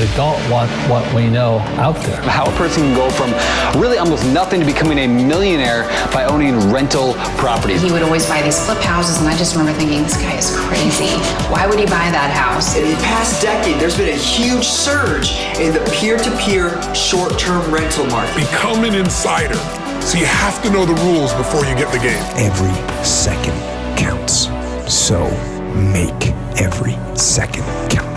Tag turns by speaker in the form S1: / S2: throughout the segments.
S1: that don't want what we know out there.
S2: How a person can go from really almost nothing to becoming a millionaire by owning rental properties.
S3: He would always buy these flip houses, and I just remember thinking, this guy is crazy. Why would he buy that house?
S4: In the past decade, there's been a huge surge in the peer-to-peer short-term rental market.
S5: Become an insider. So you have to know the rules before you get the game.
S6: Every second counts. So make every second count.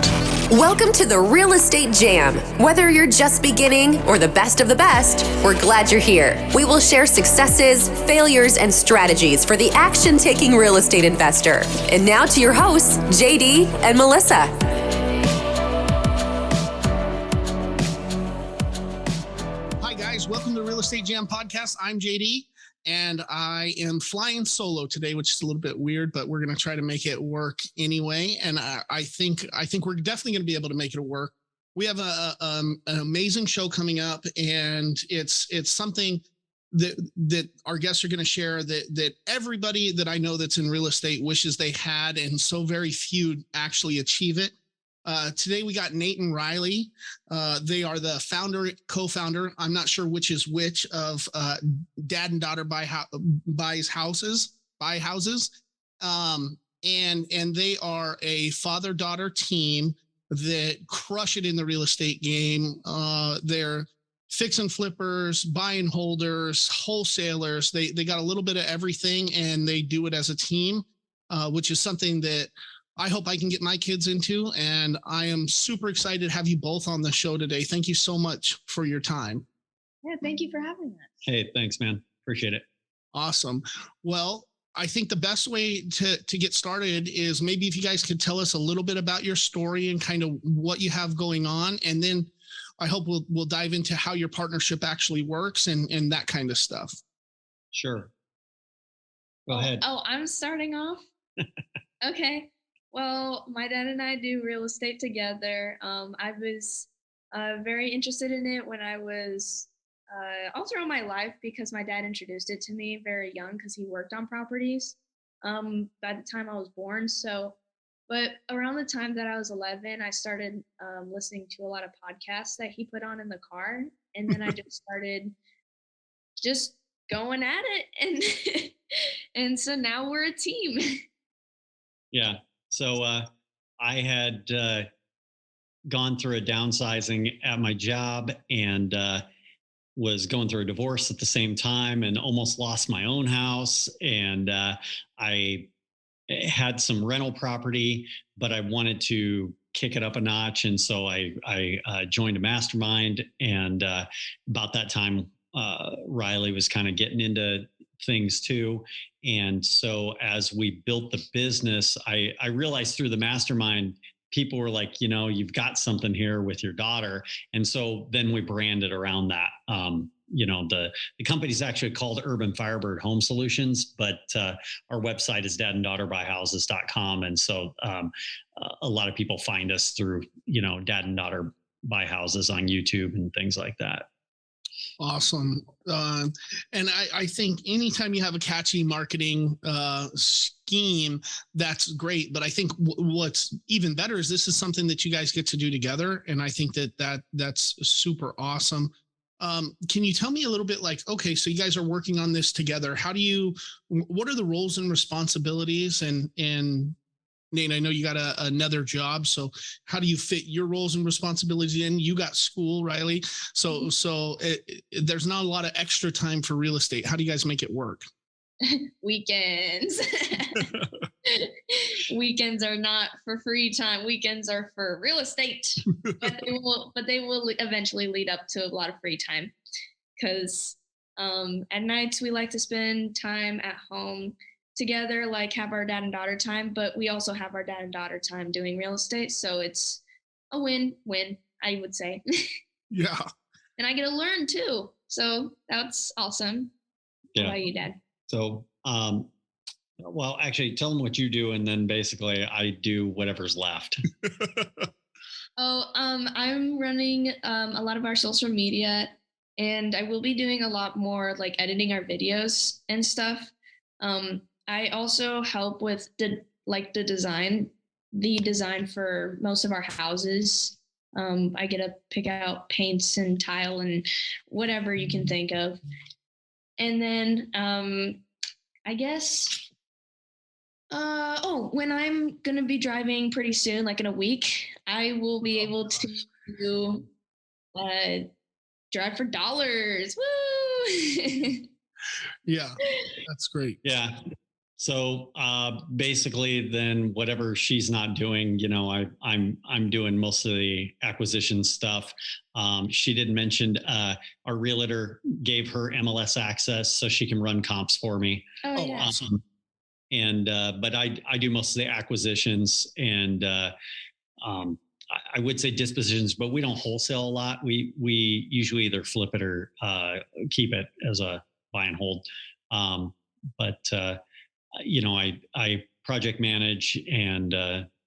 S7: Welcome to the Real Estate Jam. Whether you're just beginning or the best of the best, we're glad you're here. We will share successes, failures, and strategies for the action-taking real estate investor. And now to your hosts, JD and Melissa.
S8: Hi guys, welcome to the Real Estate Jam podcast. I'm JD. And I am flying solo today, which is a little bit weird, but we're going to try to make it work anyway. And I think we're definitely going to be able to make it work. We have an amazing show coming up, and it's something that our guests are going to share that everybody that I know that's in real estate wishes they had, and so very few actually achieve it. Today we got Nate and Ryleigh. They are the co-founder. I'm not sure which is which of Dad and Daughter buy houses. And they are a father-daughter team that crush it in the real estate game. They're fix and flippers, buy and holders, wholesalers. They got a little bit of everything, and they do it as a team, which is something that I hope I can get my kids into, and I am super excited to have you both on the show today. Thank you so much for your time.
S9: Yeah, thank you for having us.
S10: Hey, thanks, man. Appreciate it.
S8: Awesome. Well, I think the best way to get started is maybe if you guys could tell us a little bit about your story and kind of what you have going on, and then I hope we'll dive into how your partnership actually works and that kind of stuff.
S10: Sure. Go ahead.
S9: Oh, I'm starting off? Okay. Well, my dad and I do real estate together. I was very interested in it when I was all throughout my life because my dad introduced it to me very young because he worked on properties by the time I was born. But around the time that I was 11, I started listening to a lot of podcasts that he put on in the car. And then I just started just going at it. And so now we're a team.
S10: Yeah. So I had gone through a downsizing at my job and was going through a divorce at the same time and almost lost my own house. And I had some rental property, but I wanted to kick it up a notch. And so I joined a mastermind. And about that time, Ryleigh was kind of getting into things too. And so as we built the business, I realized through the mastermind, people were like, you've got something here with your daughter. And so then we branded around that. The company's actually called Urban Firebird Home Solutions, but our website is dadanddaughterbuy.houses.com. And so a lot of people find us through, Dad and Daughter Buy Houses on YouTube and things like that.
S8: Awesome. And I think anytime you have a catchy marketing scheme, that's great. But I think what's even better is this is something that you guys get to do together. And I think that's super awesome. Can you tell me a little bit okay, so you guys are working on this together. What are the roles and responsibilities? And Nate, I know you got another job, so how do you fit your roles and responsibilities in? You got school, Ryleigh, so there's not a lot of extra time for real estate. How do you guys make it work?
S9: Weekends. Weekends are not for free time. Weekends are for real estate, but they will eventually lead up to a lot of free time because at nights we like to spend time at home together, like have our dad and daughter time, but we also have our dad and daughter time doing real estate. So it's a win-win, I would say.
S8: Yeah.
S9: And I get to learn too. So that's awesome.
S10: Yeah.
S9: How about you, Dad?
S10: So, well, actually tell them what you do. And then basically I do whatever's left.
S9: I'm running a lot of our social media, and I will be doing a lot more like editing our videos and stuff. I also help with the design for most of our houses. I get to pick out paints and tile and whatever you can think of. And then I guess, when I'm going to be driving pretty soon, like in a week, I will be able to drive for dollars. Woo!
S8: Yeah, that's great.
S10: Yeah. So basically, then whatever she's not doing, I'm doing most of the acquisition stuff. She did mention our realtor gave her MLS access so she can run comps for me.
S9: Oh, yeah.
S10: But I do most of the acquisitions and I would say dispositions, but we don't wholesale a lot. We usually either flip it or keep it as a buy and hold. I project manage and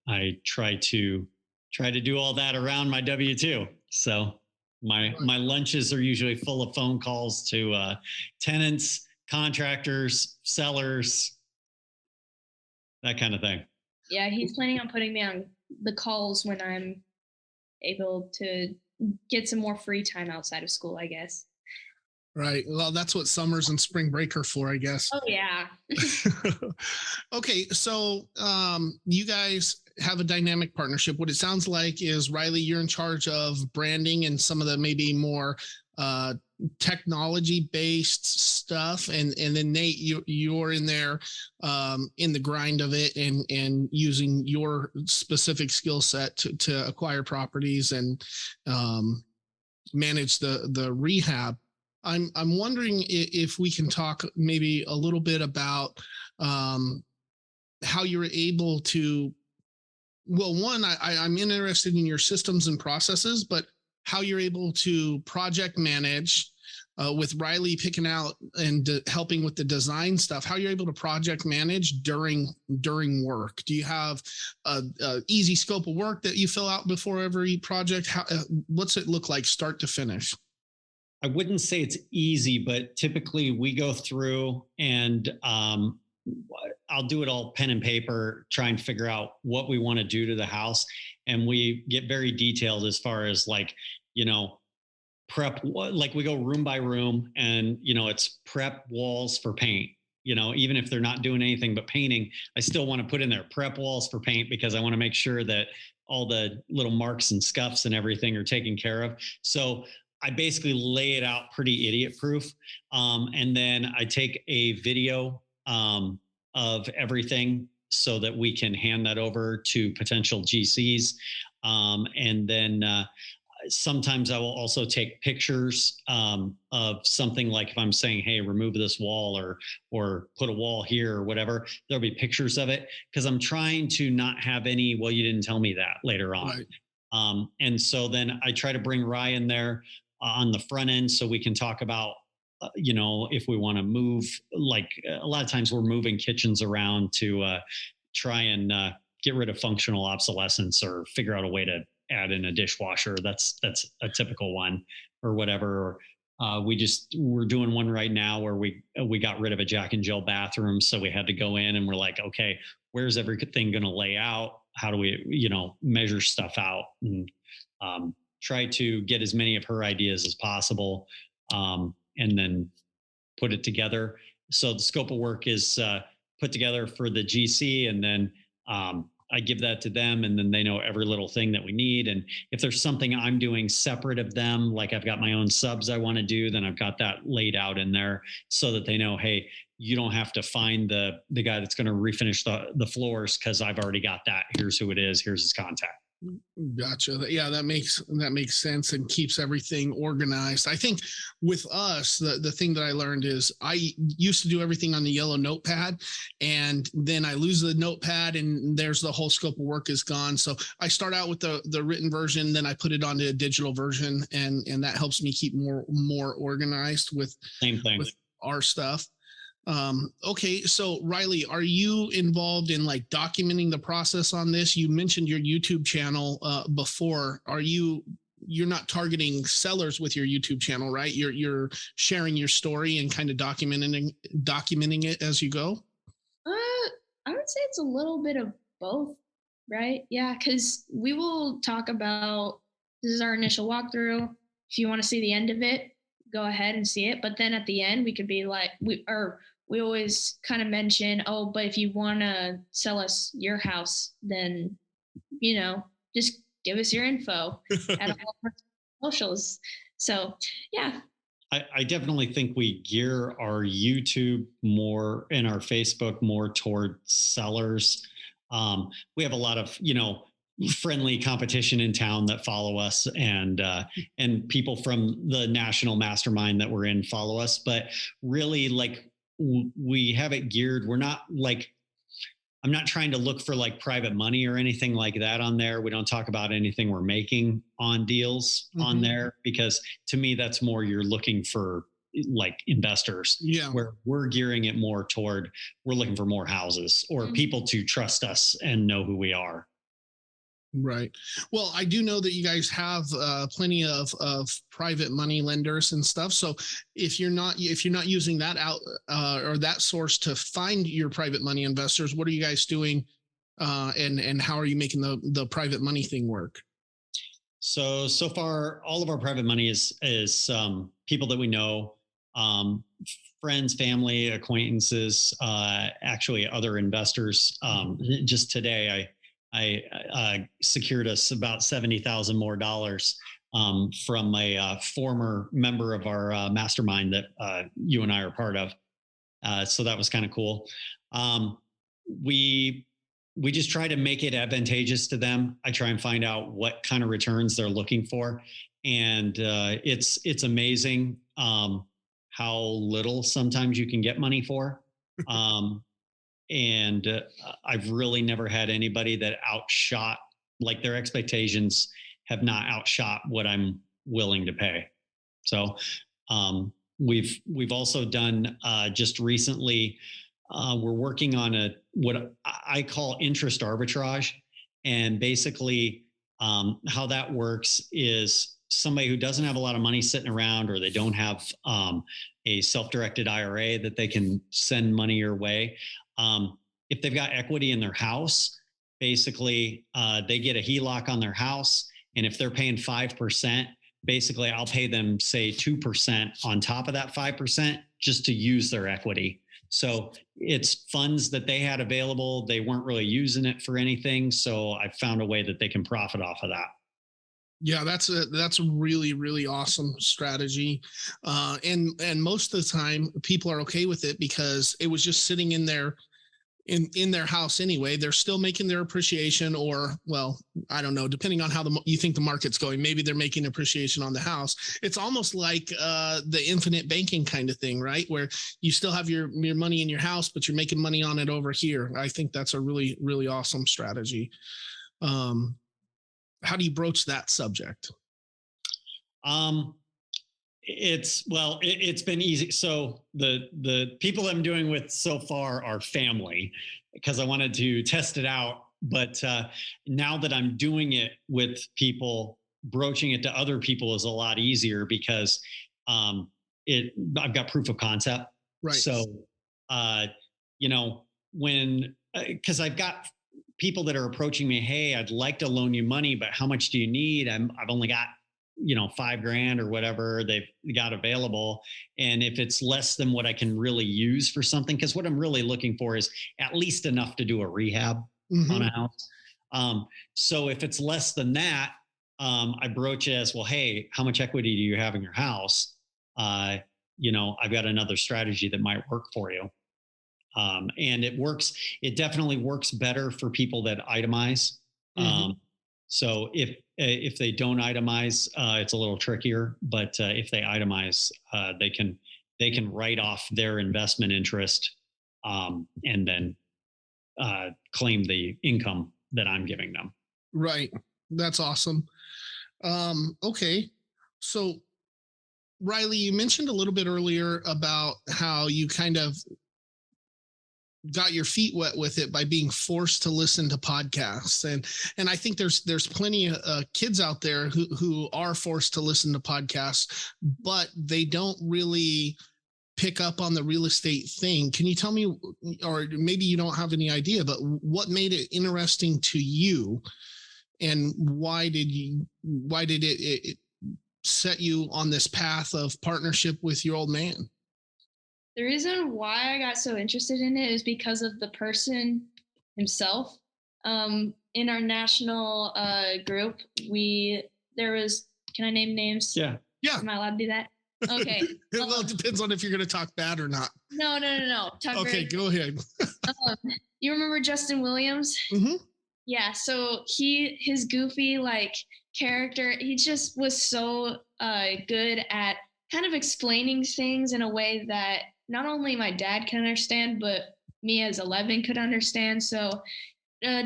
S10: I try to do all that around my W-2. So my lunches are usually full of phone calls to tenants, contractors, sellers, that kind of thing.
S9: Yeah, he's planning on putting me on the calls when I'm able to get some more free time outside of school, I guess.
S8: Right. Well, that's what summers and spring break are for, I guess.
S9: Oh, yeah.
S8: Okay. So you guys have a dynamic partnership. What it sounds like is, Ryleigh, you're in charge of branding and some of the maybe more technology-based stuff. And then Nate, you're in there in the grind of it and using your specific skill set to acquire properties and manage the rehab. I'm wondering if we can talk maybe a little bit about how you're able to, well, one, I'm interested in your systems and processes, but how you're able to project manage with Ryleigh picking out and helping with the design stuff, how you're able to project manage during work. Do you have a easy scope of work that you fill out before every project? What's it look like start to finish?
S10: I wouldn't say it's easy, but typically we go through and I'll do it all pen and paper, try and figure out what we want to do to the house. And we get very detailed as far as prep, like we go room by room and, it's prep walls for paint. Even if they're not doing anything but painting, I still want to put in there prep walls for paint because I want to make sure that all the little marks and scuffs and everything are taken care of. So I basically lay it out pretty idiot proof. And then I take a video of everything so that we can hand that over to potential GCs. And then sometimes I will also take pictures of something, like if I'm saying, hey, remove this wall or put a wall here or whatever, there'll be pictures of it because I'm trying to not have any, well, you didn't tell me that later on. Right. And so then I try to bring Ryan there on the front end so we can talk about, if we want to move, like a lot of times we're moving kitchens around to try and get rid of functional obsolescence or figure out a way to add in a dishwasher. That's a typical one or whatever. We're doing one right now where we got rid of a Jack and Jill bathroom. So we had to go in and we're like, okay, where's everything going to lay out? How do we, measure stuff out and try to get as many of her ideas as possible and then put it together. So the scope of work is put together for the GC and then I give that to them and then they know every little thing that we need. And if there's something I'm doing separate of them, like I've got my own subs I want to do, then I've got that laid out in there so that they know, hey, you don't have to find the guy that's going to refinish the floors because I've already got that. Here's who it is. Here's his contact.
S8: Gotcha. Yeah, that makes sense and keeps everything organized. I think with us, the thing that I learned is I used to do everything on the yellow notepad, and then I lose the notepad, and there's the whole scope of work is gone. So I start out with the written version, then I put it onto a digital version, and that helps me keep more organized with
S10: same thing
S8: with our stuff. Okay, so Ryleigh, are you involved in like documenting the process on this? You mentioned your YouTube channel before. You're not targeting sellers with your YouTube channel, right? You're sharing your story and kind of documenting it as you go?
S9: I would say it's a little bit of both, right? Yeah, because we will talk about this is our initial walkthrough. If you want to see the end of it, go ahead and see it. But then at the end, we could be like, we always kind of mention, oh, but if you want to sell us your house, then, just give us your info at all of our socials. So, yeah.
S10: I definitely think we gear our YouTube more and our Facebook more toward sellers. We have a lot of, friendly competition in town that follow us, and people from the national mastermind that we're in follow us. But really, like, we have it geared. We're not like, I'm not trying to look for like private money or anything like that on there. We don't talk about anything we're making on deals on there, because to me, that's more, you're looking for like investors.
S8: Yeah.
S10: Where we're gearing it more toward, we're looking for more houses or people to trust us and know who we are.
S8: Right. Well, I do know that you guys have plenty of private money lenders and stuff. So if you're not using that out or that source to find your private money investors, what are you guys doing? And how are you making the private money thing work?
S10: So far, all of our private money is people that we know, friends, family, acquaintances, actually other investors. Just today, I secured us about $70,000 more from a former member of our mastermind that you and I are part of. So that was kind of cool. We just try to make it advantageous to them. I try and find out what kind of returns they're looking for, and it's amazing how little sometimes you can get money for. And I've really never had anybody that outshot, like, their expectations have not outshot what I'm willing to pay. So we've also done just recently, we're working on what I call interest arbitrage. And basically how that works is somebody who doesn't have a lot of money sitting around, or they don't have a self-directed IRA that they can send money your way. If they've got equity in their house, basically they get a HELOC on their house. And if they're paying 5%, basically I'll pay them, say, 2% on top of that 5% just to use their equity. So it's funds that they had available. They weren't really using it for anything. So I found a way that they can profit off of that.
S8: Yeah, that's a really, really awesome strategy. And most of the time people are okay with it because it was just sitting in their house anyway. They're still making their appreciation, or, well, I don't know, depending on how you think the market's going, maybe they're making appreciation on the house. It's almost like the infinite banking kind of thing, right? Where you still have your money in your house, but you're making money on it over here. I think that's a really, really awesome strategy. How do you broach that subject?
S10: It's been easy. So the people I'm doing with so far are family, because I wanted to test it out. But now that I'm doing it with people, broaching it to other people is a lot easier, because I've got proof of concept.
S8: Right.
S10: So, because I've got people that are approaching me, hey, I'd like to loan you money, but how much do you need? I've only got, $5,000 or whatever they've got available. And if it's less than what I can really use for something, because what I'm really looking for is at least enough to do a rehab on a house. So if it's less than that, I broach it as, well, hey, how much equity do you have in your house? I've got another strategy that might work for you. And it definitely works better for people that itemize. So if they don't itemize, it's a little trickier, but if they itemize, they can write off their investment interest and then claim the income that I'm giving them.
S8: Right. That's awesome. Okay. So Ryleigh, you mentioned a little bit earlier about how you kind of got your feet wet with it by being forced to listen to podcasts. And I think there's plenty of kids out there who are forced to listen to podcasts, but they don't really pick up on the real estate thing. Can you tell me, or maybe you don't have any idea, but what made it interesting to you and why did it set you on this path of partnership with your old man?
S9: The reason why I got so interested in it is because of the person himself. In our national group, there was, can I name names?
S10: Yeah.
S9: Am I allowed to do that? Okay.
S8: Well, it depends on if you're going to talk bad or not.
S9: No.
S8: Okay, go ahead.
S9: You remember Justin Williams?
S8: Mm-hmm.
S9: Yeah. So his goofy like character, he just was so good at kind of explaining things in a way that not only my dad can understand, but me as 11 could understand. So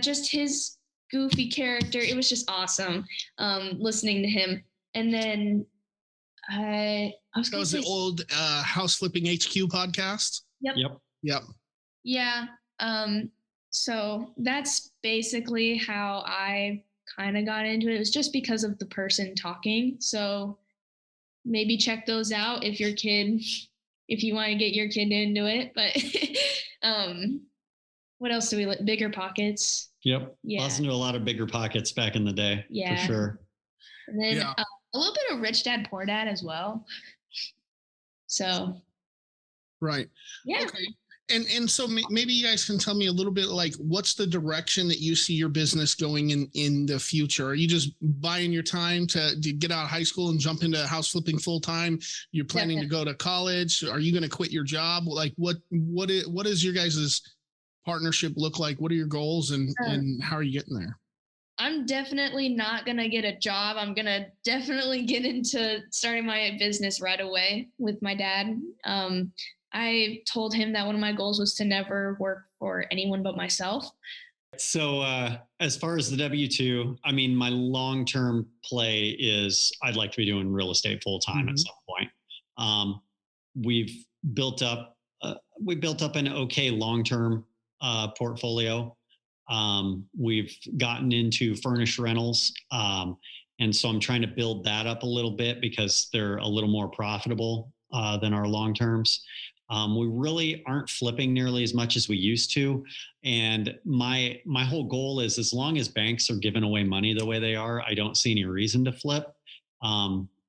S9: just his goofy character, it was just awesome listening to him. And then that was
S8: the old House Flipping HQ podcast.
S9: Yep. Yeah. So that's basically how I kind of got into it. It was just because of the person talking. So maybe check those out if you want to get your kid into it. But what else do we like? Bigger Pockets.
S10: Yep.
S9: Yeah.
S10: Listened to a lot of Bigger Pockets back in the day.
S9: Yeah.
S10: For sure.
S9: And then a little bit of Rich Dad Poor Dad as well. So.
S8: Right.
S9: Yeah.
S8: Okay. And so maybe you guys can tell me a little bit, like, what's the direction that you see your business going in the future? Are you just buying your time to get out of high school and jump into house flipping full time? You're planning to go to college? Are you going to quit your job? Like, what is your guys' partnership look like? What are your goals and how are you getting there?
S9: I'm definitely not going to get a job. I'm going to definitely get into starting my business right away with my dad. I told him that one of my goals was to never work for anyone but myself.
S10: So as far as the W-2, I mean, my long-term play is I'd like to be doing real estate full-time at some point. We've built up an okay long-term portfolio. We've gotten into furnished rentals. And so I'm trying to build that up a little bit because they're a little more profitable than our long-terms. We really aren't flipping nearly as much as we used to. And my whole goal is, as long as banks are giving away money the way they are, I don't see any reason to flip.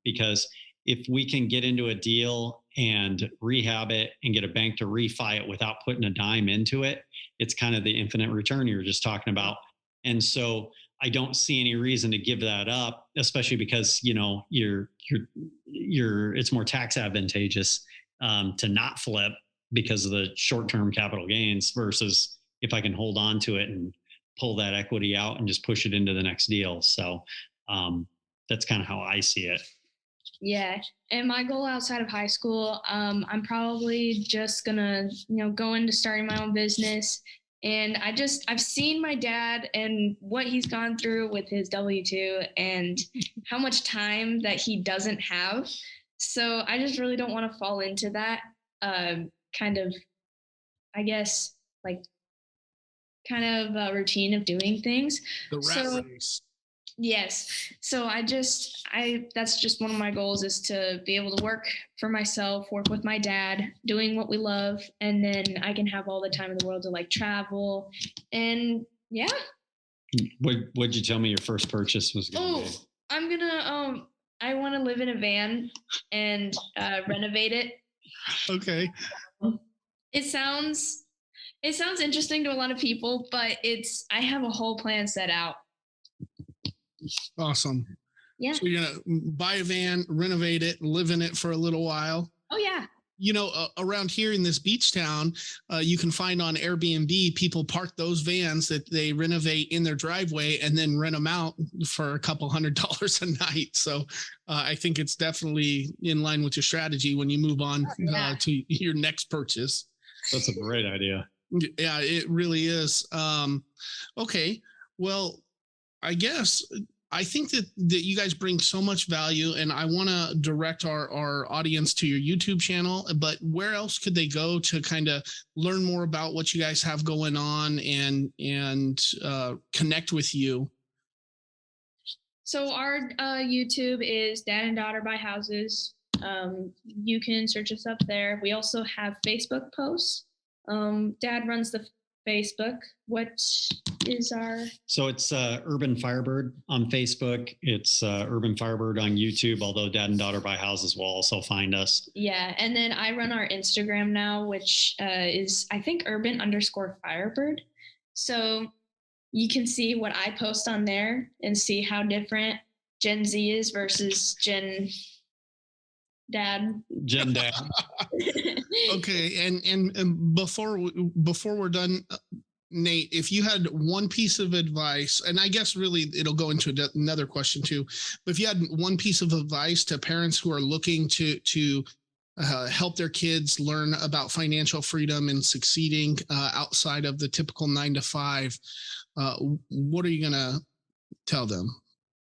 S10: Because if we can get into a deal and rehab it and get a bank to refi it without putting a dime into it, it's kind of the infinite return you were just talking about. And so I don't see any reason to give that up, especially because, you know, it's more tax advantageous to not flip because of the short-term capital gains versus if I can hold on to it and pull that equity out and just push it into the next deal. So that's kind of how I see it.
S9: Yeah. And my goal outside of high school, I'm probably just gonna, go into starting my own business. And I've seen my dad and what he's gone through with his W-2 and how much time that he doesn't have. So I just really don't want to fall into that kind of, I guess, like kind of routine of doing things.
S8: The rat race.
S9: Yes. So that's just one of my goals, is to be able to work for myself, work with my dad, doing what we love. And then I can have all the time in the world to like travel. And yeah.
S10: What'd you tell me your first purchase was going to be?
S9: I'm going to, I want to live in a van and renovate it.
S8: Okay.
S9: It sounds interesting to a lot of people, but I have a whole plan set out.
S8: Awesome.
S9: Yeah.
S8: So you're going to buy a van, renovate it, live in it for a little while.
S9: Oh, yeah.
S8: Around here in this beach town, you can find on Airbnb, people park those vans that they renovate in their driveway and then rent them out for a couple $100 a night. So I think it's definitely in line with your strategy when you move on to your next purchase.
S10: That's a great idea.
S8: Yeah, it really is. Okay. Well, I think that you guys bring so much value, and I want to direct our audience to your YouTube channel, but where else could they go to kind of learn more about what you guys have going on and connect with you?
S9: So our YouTube is Dad and Daughter Buy Houses. You can search us up there. We also have Facebook posts. Dad runs the Facebook. What is our?
S10: So it's Urban Firebird on Facebook. It's Urban Firebird on YouTube, although Dad and Daughter Buy Houses will also find us.
S9: Yeah. And then I run our Instagram now, which is, I think, urban_Firebird. So you can see what I post on there and see how different Gen Z is versus Gen Dad.
S8: Okay, and before we're done, Nate, if you had one piece of advice, and I guess really it'll go into another question too, but if you had one piece of advice to parents who are looking to help their kids learn about financial freedom and succeeding outside of the typical 9 to 5, what are you gonna tell them?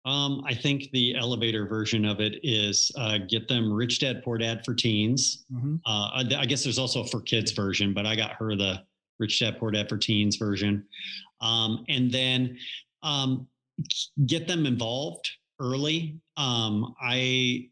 S10: I think the elevator version of it is get them Rich Dad Poor Dad for teens.
S8: Mm-hmm.
S10: I guess there's also a for kids version, but I got her the Rich Dad Poor Dad for teens version. And then get them involved early. I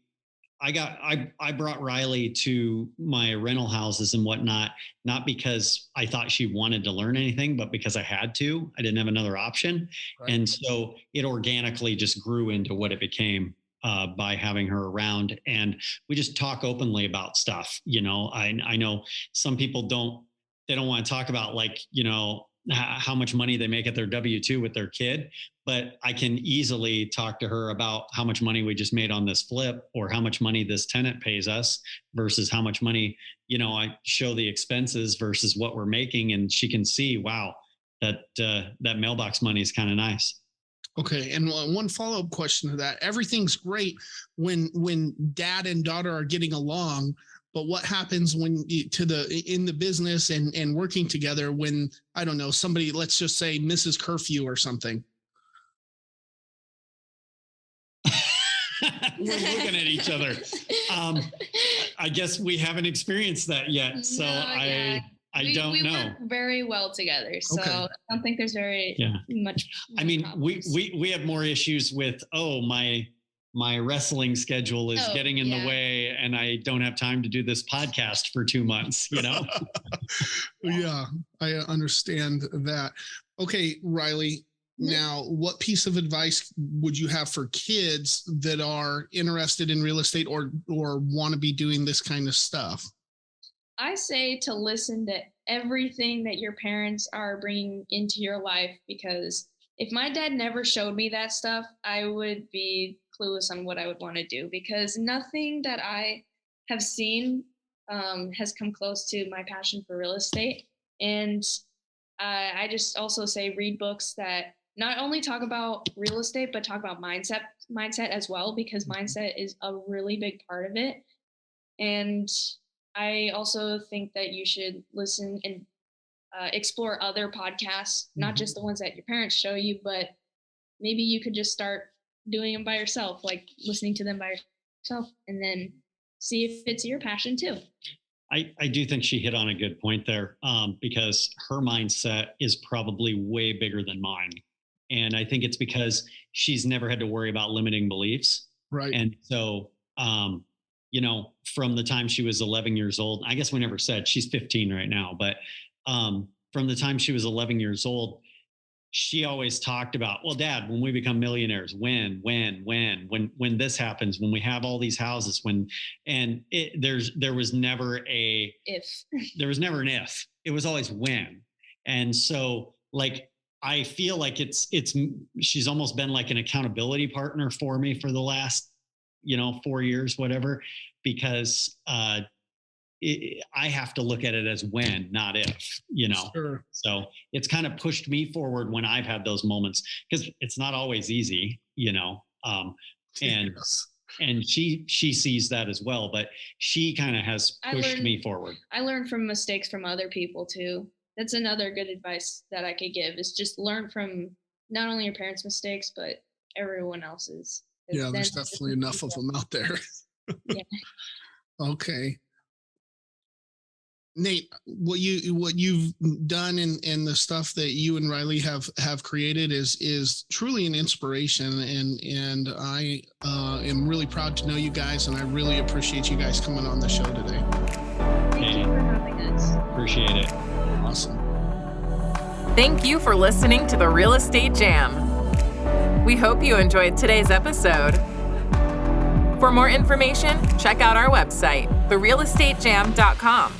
S10: brought Ryleigh to my rental houses and whatnot, not because I thought she wanted to learn anything, but because I had to. I didn't have another option. Right. And so it organically just grew into what it became by having her around. And we just talk openly about stuff. You know, I know some people don't want to talk about, like, you know, how much money they make at their W-2 with their kid, but I can easily talk to her about how much money we just made on this flip, or how much money this tenant pays us versus how much money, you know, I show the expenses versus what we're making. And she can see, wow, that mailbox money is kind of nice.
S8: Okay. And one follow-up question to that. Everything's great when dad and daughter are getting along, but what happens when in the business and working together when, I don't know, somebody, let's just say misses curfew or something?
S10: We're looking at each other. I guess we haven't experienced that yet. So no, I don't know. We work
S9: very well together. So okay. I don't think there's much.
S10: I mean, we have more issues with, my wrestling schedule is getting in the way and I don't have time to do this podcast for 2 months, you know?
S8: Yeah, I understand that. Okay, Ryleigh, now what piece of advice would you have for kids that are interested in real estate or want to be doing this kind of stuff?
S9: I say to listen to everything that your parents are bringing into your life, because if my dad never showed me that stuff, I would be clueless on what I would want to do, because nothing that I have seen has come close to my passion for real estate. And I just also say read books that not only talk about real estate, but talk about mindset as well, because mindset is a really big part of it. And I also think that you should listen and explore other podcasts, not just the ones that your parents show you, but maybe you could just start doing them by yourself, like listening to them by yourself, and then see if it's your passion too.
S10: I do think she hit on a good point there, because her mindset is probably way bigger than mine. And I think it's because she's never had to worry about limiting beliefs.
S8: Right.
S10: And so, you know, from the time she was 11 years old, I guess we never said she's 15 right now, but from the time she was 11 years old, she always talked about, well, Dad, when we become millionaires, when this happens, when we have all these houses, there was never an if. It was always when. And so, like, I feel like she's almost been like an accountability partner for me for the last, 4 years, whatever, because I have to look at it as when, not if, Sure. So it's kind of pushed me forward when I've had those moments, because it's not always easy, and yes. And she sees that as well, but she kind of has pushed me forward.
S9: I learned from mistakes from other people too. That's another good advice that I could give, is just learn from not only your parents' mistakes, but everyone else's.
S8: Yeah, there's definitely enough of them out there.
S9: Yeah.
S8: Okay. Nate, what you've done and the stuff that you and Ryleigh have created is truly an inspiration, and I am really proud to know you guys, and I really appreciate you guys coming on the show today.
S9: Thank you for having us.
S10: Appreciate it.
S8: Awesome.
S11: Thank you for listening to the Real Estate Jam. We hope you enjoyed today's episode. For more information, check out our website, therealestatejam.com,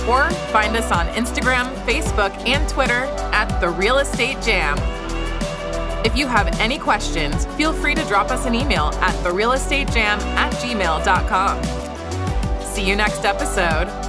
S11: or find us on Instagram, Facebook, and Twitter at The Real Estate Jam. If you have any questions, feel free to drop us an email at therealestatejam@gmail.com. See you next episode.